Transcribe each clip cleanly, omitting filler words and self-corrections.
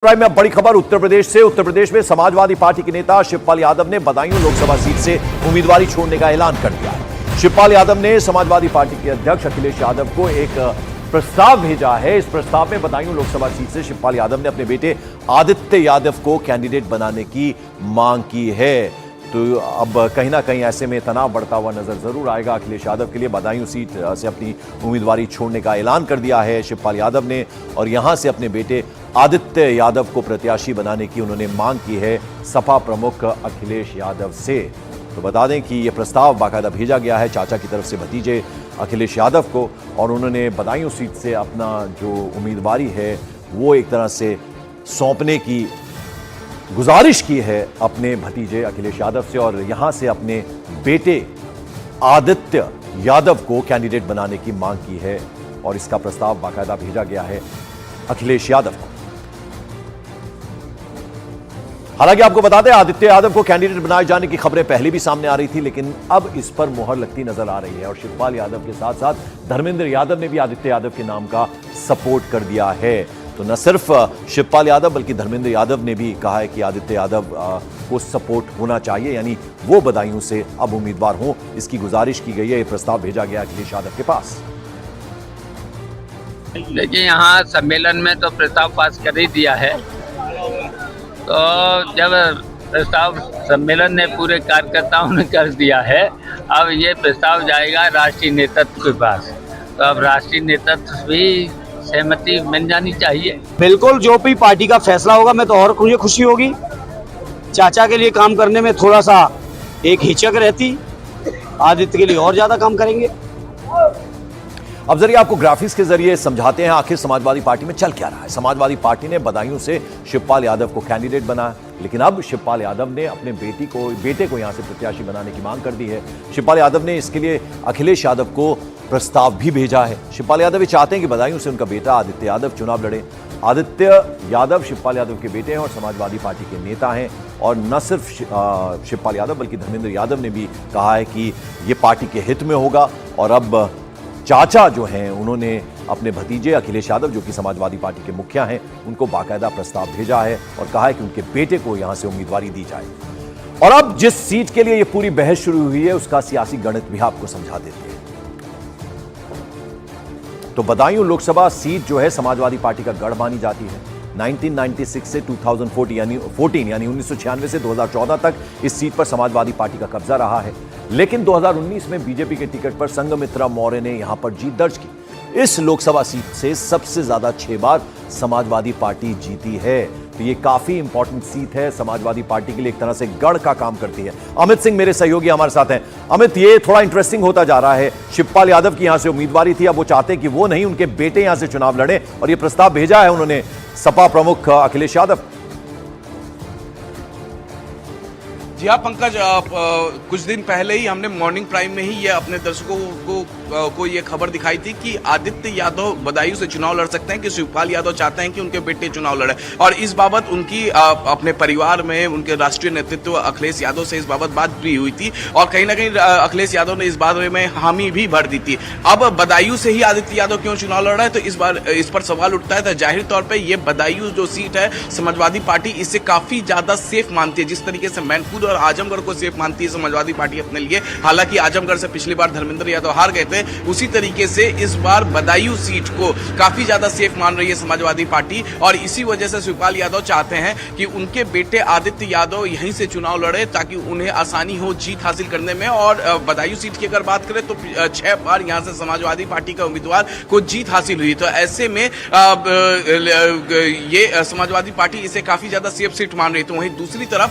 में अब बड़ी खबर उत्तर प्रदेश से। उत्तर प्रदेश में समाजवादी पार्टी के नेता शिवपाल यादव ने बदायूं लोकसभा सीट से उम्मीदवारी छोड़ने का ऐलान कर दिया है। शिवपाल यादव ने समाजवादी पार्टी के अध्यक्ष अखिलेश यादव को एक प्रस्ताव भेजा है। इस प्रस्ताव में बदायूं लोकसभा सीट से शिवपाल यादव ने अपने बेटे आदित्य यादव को कैंडिडेट बनाने की मांग की है। तो अब कहीं ना कहीं ऐसे में तनाव बढ़ता हुआ नजर जरूर आएगा। अखिलेश यादव के लिए बदायूं सीट से अपनी उम्मीदवारी छोड़ने का ऐलान कर दिया है शिवपाल यादव ने, और यहां से अपने बेटे आदित्य यादव को प्रत्याशी बनाने की उन्होंने मांग की है सपा प्रमुख अखिलेश यादव से। तो बता दें कि यह प्रस्ताव बाकायदा भेजा गया है चाचा की तरफ से भतीजे अखिलेश यादव को, और उन्होंने बदायूं सीट से अपना जो उम्मीदवारी है वो एक तरह से सौंपने की गुजारिश की है अपने भतीजे अखिलेश यादव से, और यहां से अपने बेटे आदित्य यादव को कैंडिडेट बनाने की मांग की है, और इसका प्रस्ताव बाकायदा भेजा गया है अखिलेश यादव को। हालांकि आपको बता दें आदित्य यादव को कैंडिडेट बनाए जाने की खबरें पहले भी सामने आ रही थी, लेकिन अब इस पर मुहर लगती नजर आ रही है, और शिवपाल यादव के साथ साथ धर्मेंद्र यादव ने भी आदित्य यादव के नाम का सपोर्ट कर दिया है। तो न सिर्फ शिवपाल यादव बल्कि धर्मेंद्र यादव ने भी कहा है कि आदित्य यादव को सपोर्ट होना चाहिए, यानी वो बदायूं से अब उम्मीदवार हों, इसकी गुजारिश की गई है। ये प्रस्ताव भेजा गया अखिलेश यादव के पास। देखिए, यहाँ सम्मेलन में तो प्रस्ताव पास कर ही दिया है। तो जब प्रस्ताव सम्मेलन ने पूरे कार्यकर्ताओं ने कर दिया है, अब ये प्रस्ताव जाएगा राष्ट्रीय नेतृत्व के पास। तो अब राष्ट्रीय नेतृत्व भी सहमति मिल जानी चाहिए। बिल्कुल, जो भी पार्टी का फैसला होगा मैं तो और मुझे खुशी होगी। चाचा के लिए काम करने में थोड़ा सा एक हिचक रहती, आदित्य के लिए और ज्यादा काम करेंगे। अब जरिए आपको ग्राफिक्स के जरिए समझाते हैं आखिर समाजवादी पार्टी में चल क्या रहा है। समाजवादी पार्टी ने बदायूं से शिवपाल यादव को कैंडिडेट बनाया, लेकिन अब शिवपाल यादव ने अपने बेटे को यहां से प्रत्याशी बनाने की मांग कर दी है। शिवपाल यादव ने इसके लिए अखिलेश यादव को प्रस्ताव भी भेजा है। शिवपाल यादव ये चाहते हैं कि बदायूं से उनका बेटा आदित्य यादव चुनाव लड़े। आदित्य यादव शिवपाल यादव के बेटे हैं और समाजवादी पार्टी के नेता हैं, और न सिर्फ शिवपाल यादव बल्कि धर्मेंद्र यादव ने भी कहा है कि ये पार्टी के हित में होगा। और अब चाचा जो हैं उन्होंने अपने भतीजे अखिलेश यादव जो कि समाजवादी पार्टी के मुखिया हैं उनको बाकायदा प्रस्ताव भेजा है और कहा है कि उनके बेटे को यहां से उम्मीदवारी दी जाए। और अब जिस सीट के लिए यह पूरी बहस शुरू हुई है उसका सियासी गणित भी आपको समझा देते हैं। तो बदायूं लोकसभा सीट जो है समाजवादी पार्टी का गढ़ मानी जाती है। 1996 से 2014 यानी 1996 से 2014 तक इस सीट पर समाजवादी पार्टी का कब्जा रहा है, लेकिन 2019 में बीजेपी के टिकट पर संघमित्रा मौर्य ने यहां पर जीत दर्ज की। इस लोकसभा सीट से सबसे ज्यादा 6 बार समाजवादी पार्टी जीती है। तो ये काफी इंपॉर्टेंट सीट है समाजवादी पार्टी के लिए, एक तरह से गढ़ का काम करती है। अमित सिंह मेरे सहयोगी हमारे साथ हैं। अमित, ये थोड़ा इंटरेस्टिंग होता जा रहा है। शिवपाल यादव की यहां से उम्मीदवारी थी, अब वो चाहते हैं कि वो नहीं उनके बेटे यहां से चुनाव लड़े, और ये प्रस्ताव भेजा है उन्होंने सपा प्रमुख अखिलेश यादव। जी हाँ पंकज, कुछ दिन पहले ही हमने मॉर्निंग प्राइम में ही ये अपने दर्शकों को ये खबर दिखाई थी कि आदित्य यादव बदायूं से चुनाव लड़ सकते हैं, कि शिवपाल यादव चाहते हैं कि उनके बेटे चुनाव लड़े, और इस बाबत उनकी अपने परिवार में उनके राष्ट्रीय नेतृत्व अखिलेश यादव से इस बाबत बात भी हुई थी, और कहीं ना कहीं अखिलेश यादव ने इस बारे में हामी भी भर दी थी। अब बदायूं से ही आदित्य यादव क्यों चुनाव लड़ रहा है, तो इस पर सवाल उठता है। तो जाहिर तौर पर यह बदायूं जो सीट है समाजवादी पार्टी इसे काफी ज्यादा सेफ मानती है, जिस तरीके से मैनपुर और आजमगढ़ को सेफ मानती है समाजवादी पार्टी अपने लिए। हालांकि आजमगढ़ से पिछली बार धर्मेंद्र यादव हार गए थे, उसी तरीके से इस बार बदायूं सीट को काफी ज्यादा सेफ मान रही है समाजवादी पार्टी, और इसी वजह से शिवपाल यादव चाहते हैं कि उनके बेटे आदित्य यादव यहीं से चुनाव लड़े ताकि उन्हें आसानी हो जीत हासिल करने में। और बदायूं सीट की अगर बात करें तो 6 बार यहां से समाजवादी पार्टी का उम्मीदवार को जीत हासिल हुई। तो ऐसे में ये समाजवादी पार्टी इसे काफी ज्यादा सेफ सीट मान रही है। तो वहीं दूसरी तरफ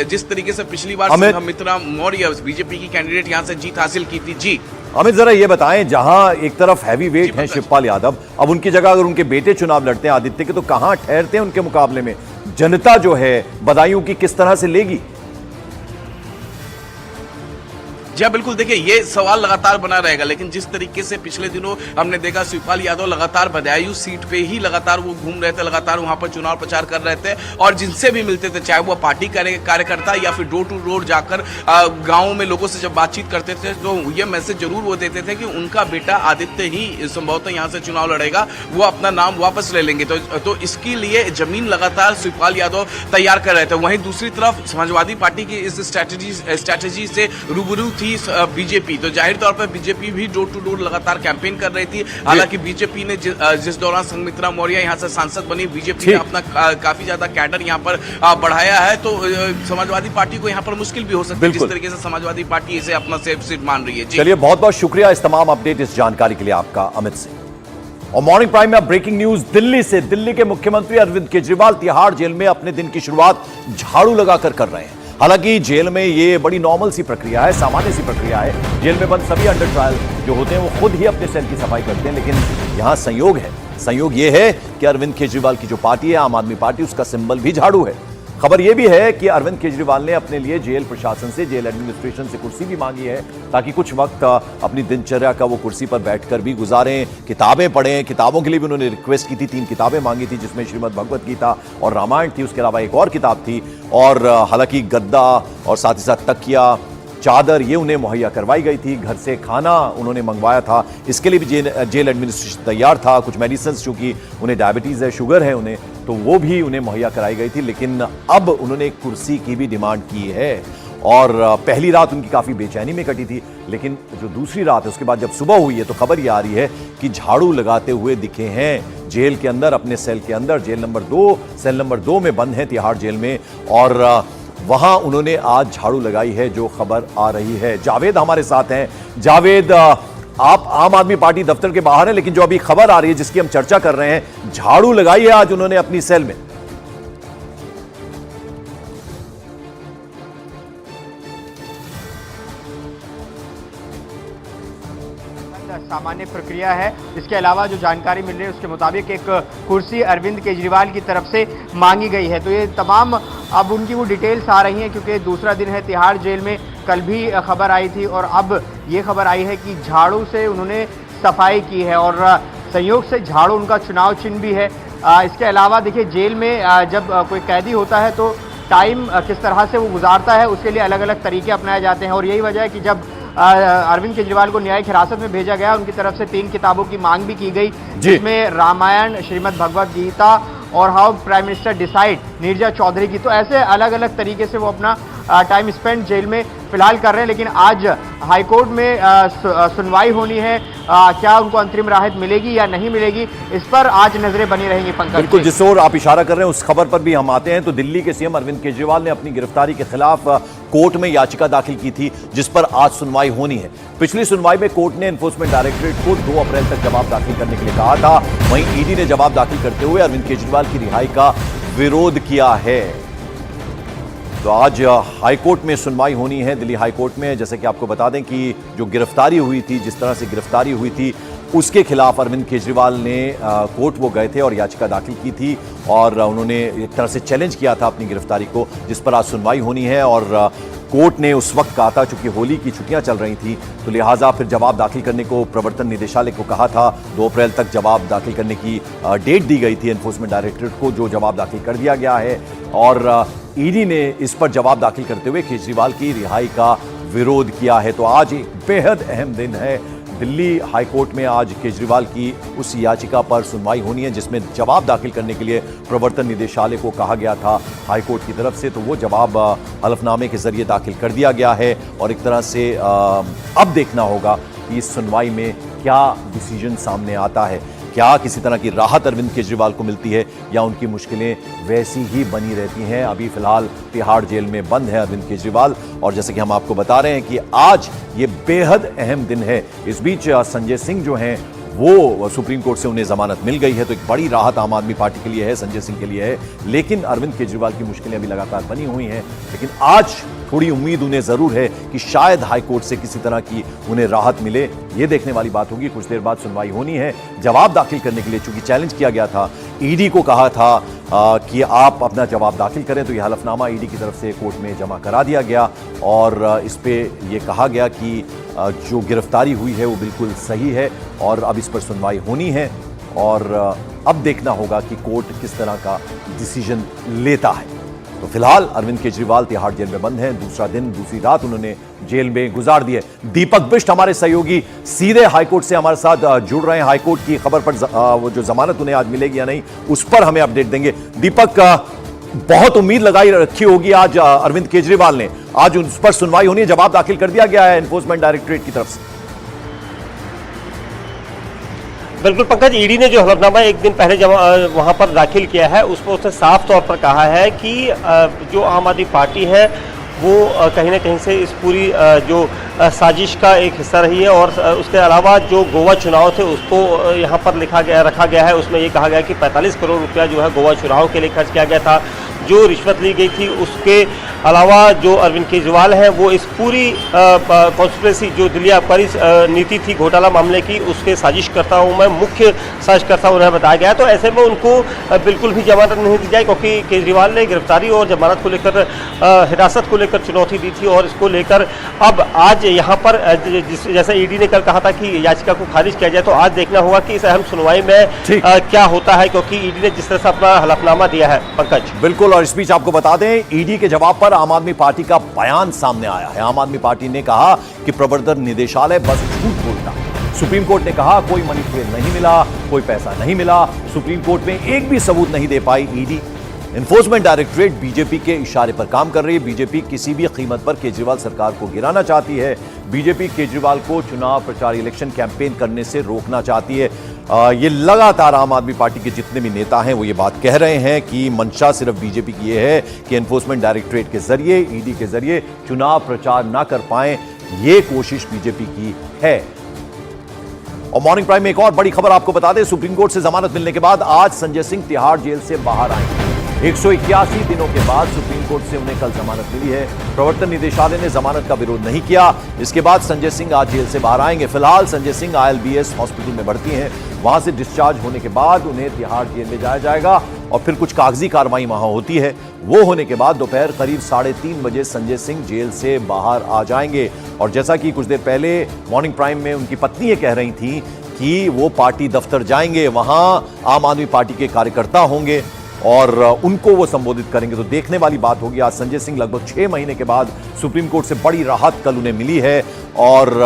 जिस तरीके से पिछली बार संघमित्रा मौर्य बीजेपी की कैंडिडेट यहां से जीत हासिल की थी। जी अमित, जरा ये बताएं, जहां एक तरफ हैवी वेट हैं शिवपाल यादव, अब उनकी जगह अगर उनके बेटे चुनाव लड़ते हैं आदित्य के, तो कहां ठहरते हैं उनके मुकाबले में? जनता जो है बदायूं की किस तरह से लेगी? जी हाँ, बिल्कुल। देखिए, ये सवाल लगातार बना रहेगा, लेकिन जिस तरीके से पिछले दिनों हमने देखा शिवपाल यादव लगातार बदायूं सीट पे ही लगातार वो घूम रहे थे, लगातार वहां पर चुनाव प्रचार कर रहे थे और जिनसे भी मिलते थे, चाहे वो पार्टी कार्यकर्ता या फिर डोर टू डोर जाकर गाँव में लोगों से जब बातचीत करते थे तो ये मैसेज जरूर वो देते थे कि उनका बेटा आदित्य ही संभवतः यहाँ से चुनाव लड़ेगा, वो अपना नाम वापस ले लेंगे। तो इसके लिए जमीन लगातार शिवपाल यादव तैयार कर रहे थे। वहीं दूसरी तरफ समाजवादी पार्टी की इस स्ट्रैटेजी से रूबरू थी बीजेपी। तो जाहिर तौर पर बीजेपी भी डोर टू डोर लगातार कैंपेन कर रही थी। हालांकि बीजेपी ने जिस दौरान संघमित्रा मौर्य यहाँ से सांसद बनी, बीजेपी ने अपना काफी ज्यादा कैडर यहाँ पर बढ़ाया है। तो समाजवादी पार्टी को यहाँ पर मुश्किल भी हो सकती है, जिस तरीके से समाजवादी पार्टी इसे अपना सेफ सीट मान रही है। चलिए, बहुत बहुत शुक्रिया इस तमाम अपडेट, इस जानकारी के लिए आपका, अमित सिंह। और मॉर्निंग प्राइम में ब्रेकिंग न्यूज दिल्ली से। दिल्ली के मुख्यमंत्री अरविंद केजरीवाल तिहाड़ जेल में अपने दिन की शुरुआत झाड़ू लगाकर कर रहे हैं। हालांकि जेल में ये बड़ी नॉर्मल सी प्रक्रिया है, सामान्य सी प्रक्रिया है। जेल में बंद सभी अंडर ट्रायल जो होते हैं वो खुद ही अपने सेल की सफाई करते हैं, लेकिन यहां संयोग है। संयोग ये है कि अरविंद केजरीवाल की जो पार्टी है, आम आदमी पार्टी, उसका सिंबल भी झाड़ू है। खबर यह भी है कि अरविंद केजरीवाल ने अपने लिए जेल प्रशासन से, जेल एडमिनिस्ट्रेशन से कुर्सी भी मांगी है, ताकि कुछ वक्त अपनी दिनचर्या का वो कुर्सी पर बैठकर भी गुजारें, किताबें पढ़ें। किताबों के लिए भी उन्होंने रिक्वेस्ट की थी, 3 किताबें मांगी थी, जिसमें श्रीमद् भगवत गीता और रामायण थी। उसके अलावा एक और किताब थी, और हालांकि गद्दा और साथ ही साथ तकिया, चादर, ये उन्हें मुहैया करवाई गई थी। घर से खाना उन्होंने मंगवाया था, इसके लिए भी जेल एडमिनिस्ट्रेशन तैयार था। कुछ मेडिसिन, चूंकि उन्हें डायबिटीज है, शुगर है उन्हें, तो वो भी उन्हें मुहैया कराई गई थी। लेकिन अब उन्होंने एक कुर्सी की भी डिमांड की है, और पहली रात उनकी काफी बेचैनी में कटी थी। लेकिन जो दूसरी रात है, उसके बाद जब सुबह हुई है, तो खबर ये आ रही है कि झाड़ू लगाते हुए दिखे हैं जेल के अंदर, अपने सेल के अंदर। जेल नंबर 2, सेल नंबर 2 में बंद है तिहाड़ जेल में, और वहां उन्होंने आज झाड़ू लगाई है, जो खबर आ रही है। जावेद हमारे साथ हैं। जावेद, आप आम आदमी पार्टी दफ्तर के बाहर हैं, लेकिन जो अभी खबर आ रही है जिसकी हम चर्चा कर रहे हैं, झाड़ू लगाई है आज उन्होंने अपनी सेल में। सामान्य प्रक्रिया है। इसके अलावा जो जानकारी मिल रही है उसके मुताबिक एक कुर्सी अरविंद केजरीवाल की तरफ से मांगी गई है। तो ये तमाम अब उनकी वो डिटेल्स आ रही हैं, क्योंकि दूसरा दिन है तिहाड़ जेल में। कल भी खबर आई थी और अब ये खबर आई है कि झाड़ू से उन्होंने सफाई की है, और संयोग से झाड़ू उनका चुनाव चिन्ह भी है। इसके अलावा देखिए, जेल में जब कोई कैदी होता है तो टाइम किस तरह से वो गुजारता है, उसके लिए अलग अलग तरीके अपनाए जाते हैं। और यही वजह है कि जब अरविंद केजरीवाल को न्यायिक हिरासत में भेजा गया, उनकी तरफ से 3 किताबों की मांग भी की गई, जिसमें रामायण, श्रीमद् भगवत गीता और how prime minister decide Neerja Chaudhary की। तो ऐसे अलग अलग तरीके से वो अपना टाइम स्पेंड जेल में फिलहाल कर रहे हैं। लेकिन आज हाईकोर्ट में सुनवाई होनी है, क्या उनको अंतरिम राहत मिलेगी या नहीं मिलेगी, इस पर आज नजरें बनी रहेंगी। पंकज, बिल्कुल, जिस ओर आप इशारा कर रहे हैं उस खबर पर भी हम आते हैं। तो दिल्ली के सीएम अरविंद केजरीवाल ने अपनी गिरफ्तारी के खिलाफ कोर्ट में याचिका दाखिल की थी, जिस पर आज सुनवाई होनी है। पिछली सुनवाई में कोर्ट ने एनफोर्समेंट डायरेक्टरेट को 2 अप्रैल तक जवाब दाखिल करने के लिए कहा था। वहीं ईडी ने जवाब दाखिल करते हुए अरविंद केजरीवाल की रिहाई का विरोध किया है। तो आज हाईकोर्ट में सुनवाई होनी है, दिल्ली हाईकोर्ट में। जैसे कि आपको बता दें कि जो गिरफ्तारी हुई थी, जिस तरह से गिरफ्तारी हुई थी, उसके खिलाफ अरविंद केजरीवाल ने कोर्ट वो गए थे और याचिका दाखिल की थी, और उन्होंने एक तरह से चैलेंज किया था अपनी गिरफ्तारी को, जिस पर आज सुनवाई होनी है। और कोर्ट ने उस वक्त कहा था, चूंकि होली की छुट्टियां चल रही थी, तो लिहाजा फिर जवाब दाखिल करने को प्रवर्तन निदेशालय को कहा था। 2 अप्रैल तक जवाब दाखिल करने की डेट दी गई थी एनफोर्समेंट डायरेक्टरेट को, जो जवाब दाखिल कर दिया गया है। और ईडी ने इस पर जवाब दाखिल करते हुए केजरीवाल की रिहाई का विरोध किया है। तो आज एक बेहद अहम दिन है। दिल्ली हाईकोर्ट में आज केजरीवाल की उस याचिका पर सुनवाई होनी है, जिसमें जवाब दाखिल करने के लिए प्रवर्तन निदेशालय को कहा गया था हाईकोर्ट की तरफ से। तो वो जवाब हलफनामे के जरिए दाखिल कर दिया गया है, और एक तरह से अब देखना होगा कि इस सुनवाई में क्या डिसीजन सामने आता है। क्या किसी तरह की राहत अरविंद केजरीवाल को मिलती है, या उनकी मुश्किलें वैसी ही बनी रहती हैं। अभी फिलहाल तिहाड़ जेल में बंद है अरविंद केजरीवाल, और जैसे कि हम आपको बता रहे हैं कि आज ये बेहद अहम दिन है। इस बीच संजय सिंह जो हैं, वो सुप्रीम कोर्ट से उन्हें जमानत मिल गई है, तो एक बड़ी राहत आम आदमी पार्टी के लिए है, संजय सिंह के लिए है। लेकिन अरविंद केजरीवाल की मुश्किलें अभी लगातार बनी हुई हैं। लेकिन आज थोड़ी उम्मीद उन्हें जरूर है कि शायद हाईकोर्ट से किसी तरह की उन्हें राहत मिले। ये देखने वाली बात होगी। कुछ देर बाद सुनवाई होनी है। जवाब दाखिल करने के लिए चूंकि चैलेंज किया गया था, ईडी को कहा था कि आप अपना जवाब दाखिल करें, तो यह हलफनामा ईडी की तरफ से कोर्ट में जमा करा दिया गया और इस पे ये कहा गया कि जो गिरफ्तारी हुई है वो बिल्कुल सही है और अब इस पर सुनवाई होनी है और अब देखना होगा कि कोर्ट किस तरह का डिसीजन लेता है। तो फिलहाल अरविंद केजरीवाल तिहाड़ जेल में बंद हैं। दूसरा दिन, दूसरी रात उन्होंने जेल में गुजार दी है। दीपक बिष्ट हमारे सहयोगी सीधे हाईकोर्ट से हमारे साथ जुड़ रहे हैं। हाईकोर्ट की खबर पर वो जो जमानत उन्हें आज मिलेगी या नहीं, उस पर हमें अपडेट देंगे। दीपक, बहुत उम्मीद लगाई रखी होगी आज अरविंद केजरीवाल ने, आज उस पर सुनवाई होनी है, जवाब दाखिल कर दिया गया है एनफोर्समेंट डायरेक्टरेट की तरफ से। बिल्कुल पंकज, ईडी ने जो हलफनामा एक दिन पहले वहां पर दाखिल किया है उस पर उसने साफ तौर पर कहा है कि जो आम आदमी पार्टी है वो कहीं ना कहीं से इस पूरी जो साजिश का एक हिस्सा रही है और उसके अलावा जो गोवा चुनाव थे उसको यहाँ पर रखा गया है। उसमें ये कहा गया कि 45 करोड़ रुपया जो है गोवा चुनाव के लिए खर्च किया गया था। जो रिश्वत ली गई थी उसके अलावा जो अरविंद केजरीवाल है वो इस पूरी कॉन्स्पिरेसी जो दिल्ली आबकारी नीति थी घोटाला मामले की, उसके साजिशकर्ता हूँ मैं, मुख्य साजिशकर्ता उन्हें बताया गया। तो ऐसे में उनको बिल्कुल भी जमानत नहीं दी जाए, क्योंकि केजरीवाल ने गिरफ्तारी और जमानत को लेकर हिरासत को लेकर चुनौती दी थी और इसको लेकर अब आज यहाँ पर जैसे ईडी ने कल कहा था कि याचिका को खारिज किया जाए, तो आज देखना होगा कि इस अहम सुनवाई में क्या होता है, क्योंकि ईडी ने जिस तरह से अपना हलफनामा दिया है। पंकज, बिल्कुल, और इस बीच आपको बता दें ईडी के जवाब पर आम आदमी पार्टी का बयान सामने आया है। आम आदमी पार्टी ने कहा कि प्रवर्तन निदेशालय बस झूठ बोलता है। सुप्रीम कोर्ट ने कहा कोई मनी ट्रेल नहीं मिला, कोई पैसा नहीं मिला। सुप्रीम कोर्ट में एक भी सबूत नहीं दे पाई ईडी। एनफोर्समेंट डायरेक्टरेट बीजेपी के इशारे पर काम कर रही है। बीजेपी किसी भी कीमत पर केजरीवाल सरकार को गिराना चाहती है। बीजेपी केजरीवाल को चुनाव प्रचार इलेक्शन कैंपेन करने से रोकना चाहती है। ये लगातार आम आदमी पार्टी के जितने भी नेता हैं वो ये बात कह रहे हैं कि मंशा सिर्फ बीजेपी की ये है कि एनफोर्समेंट डायरेक्टरेट के जरिए, ईडी के जरिए चुनाव प्रचार ना कर पाए, ये कोशिश बीजेपी की है। और मॉर्निंग प्राइम में एक और बड़ी खबर आपको बता दें, सुप्रीम कोर्ट से जमानत मिलने के बाद आज संजय सिंह तिहाड़ जेल से बाहर आए। 181 दिनों के बाद सुप्रीम कोर्ट से उन्हें कल जमानत मिली है। प्रवर्तन निदेशालय ने जमानत का विरोध नहीं किया। इसके बाद संजय सिंह आज जेल से बाहर आएंगे। फिलहाल संजय सिंह ILBS हॉस्पिटल में भर्ती हैं। वहां से डिस्चार्ज होने के बाद उन्हें तिहाड़ जेल ले जाया जाएगा और फिर कुछ कागजी कार्रवाई वहां होती है। वो होने के बाद दोपहर करीब 3:30 बजे संजय सिंह जेल से बाहर आ जाएंगे। और जैसा कि कुछ देर पहले मॉर्निंग प्राइम में उनकी पत्नी ये कह रही थी कि वो पार्टी दफ्तर जाएंगे, वहां आम आदमी पार्टी के कार्यकर्ता होंगे और उनको वो संबोधित करेंगे। तो देखने वाली बात होगी। आज संजय सिंह लगभग 6 महीने के बाद सुप्रीम कोर्ट से बड़ी राहत कल उन्हें मिली है और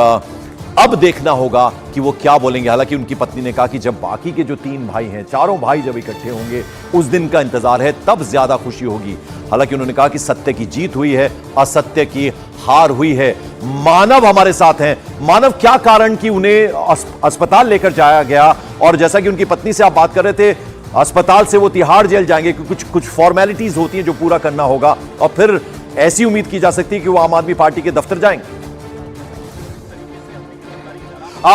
अब देखना होगा कि वो क्या बोलेंगे। हालांकि उनकी पत्नी ने कहा कि जब बाकी के जो 3 भाई हैं, चारों भाई जब इकट्ठे होंगे उस दिन का इंतजार है, तब ज्यादा खुशी होगी। हालांकि उन्होंने कहा कि सत्य की जीत हुई है, असत्य की हार हुई है। मानव हमारे साथ हैं। मानव, क्या कारण कि उन्हें अस्पताल लेकर जाया गया? और जैसा कि उनकी पत्नी से आप बात कर रहे थे, अस्पताल से वो तिहाड़ जेल जाएंगे क्योंकि कुछ फॉर्मेलिटीज होती हैं जो पूरा करना होगा और फिर ऐसी उम्मीद की जा सकती है कि वो आम आदमी पार्टी के दफ्तर जाएंगे।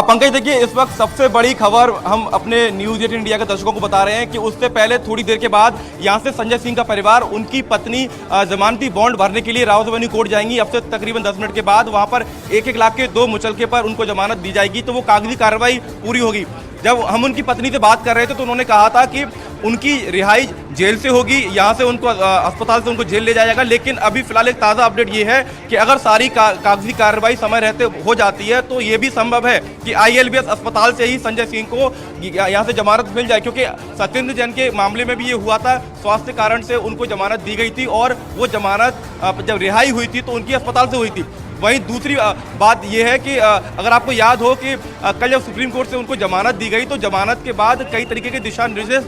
पंकज, देखिए इस वक्त सबसे बड़ी खबर हम अपने न्यूज़ 8 इंडिया के दर्शकों को बता रहे हैं कि उससे पहले थोड़ी देर के बाद यहां से संजय सिंह का परिवार, उनकी पत्नी जमानती बॉन्ड भरने के लिए रावत एवेन्यू कोर्ट जाएंगी। अब से तकरीबन 10 मिनट के बाद वहां पर 1-1 लाख के 2 मुचलके पर उनको जमानत दी जाएगी, तो वो कागजी कार्रवाई पूरी होगी। जब हम उनकी पत्नी से बात कर रहे थे तो उन्होंने कहा था कि उनकी रिहाई जेल से होगी, यहाँ से उनको अस्पताल से उनको जेल ले जाएगा। लेकिन अभी फिलहाल एक ताज़ा अपडेट ये है कि अगर सारी कागजी कार्रवाई समय रहते हो जाती है तो ये भी संभव है कि ILBS अस्पताल से ही संजय सिंह को यहाँ से जमानत मिल जाए, क्योंकि सत्येंद्र जैन के मामले में भी ये हुआ था। स्वास्थ्य कारण से उनको जमानत दी गई थी और वो जमानत जब रिहाई हुई थी तो उनकी अस्पताल से हुई थी। वहीं दूसरी बात यह है कि अगर आपको याद हो कि कल जब सुप्रीम कोर्ट से उनको जमानत दी गई तो जमानत के बाद कई तरीके के दिशा निर्देश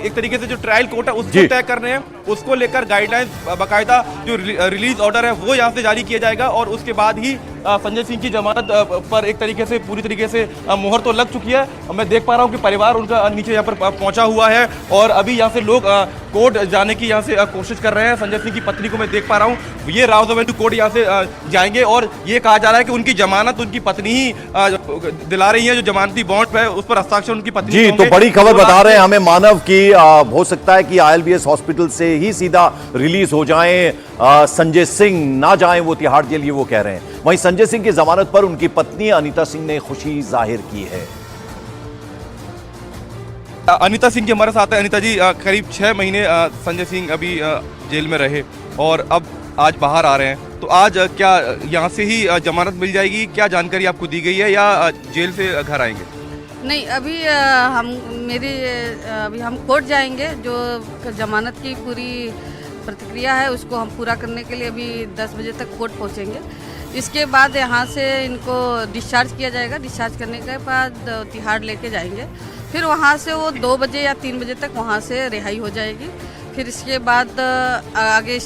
एक तरीके से जो ट्रायल कोर्ट है उसको तय करने हैं, उसको लेकर गाइडलाइंस बाकायदा जो रिलीज ऑर्डर है वो यहाँ से जारी किया जाएगा और उसके बाद ही संजय सिंह की जमानत पर एक तरीके से पूरी तरीके से मोहर तो लग चुकी है। मैं देख पा रहा हूँ कि परिवार उनका नीचे यहाँ पर पहुँचा हुआ है और अभी यहाँ से लोग कोर्ट जाने की यहाँ से कोशिश कर रहे हैं। संजय सिंह की पत्नी को मैं देख पा रहा हूँ, ये राउज एवेन्यू कोर्ट यहाँ से जाएंगे और ये कहा जा रहा है कि उनकी जमानत उनकी पत्नी ही दिला रही है। जो जमानती बॉन्ड है उस पर हस्ताक्षर उनकी पत्नी जी, तो बड़ी खबर बता रहे हैं हमें मानव की हो सकता है कि ILBS हॉस्पिटल से ही सीधा रिलीज हो जाएं संजय सिंह, ना जाएं वो तिहाड़ जेल, ये वो कह रहे हैं। वहीं संजय सिंह की जमानत पर उनकी पत्नी अनीता सिंह ने खुशी जाहिर की है। अनीता सिंह जी हमारे साथ है। अनीता जी, करीब 6 महीने संजय सिंह अभी जेल में रहे और अब आज बाहर आ रहे हैं, तो आज क्या यहाँ से ही जमानत मिल जाएगी? क्या जानकारी आपको दी गई है या जेल से घर आएंगे? नहीं, अभी अभी हम कोर्ट जाएंगे। जो जमानत की पूरी प्रतिक्रिया है उसको हम पूरा करने के लिए अभी 10 बजे तक कोर्ट पहुँचेंगे। इसके बाद यहाँ से इनको डिस्चार्ज किया जाएगा। डिस्चार्ज करने के बाद तिहाड़ लेके जाएंगे, फिर वहाँ से वो 2 बजे या 3 बजे तक वहाँ से रिहाई हो जाएगी। फिर इसके बाद आगे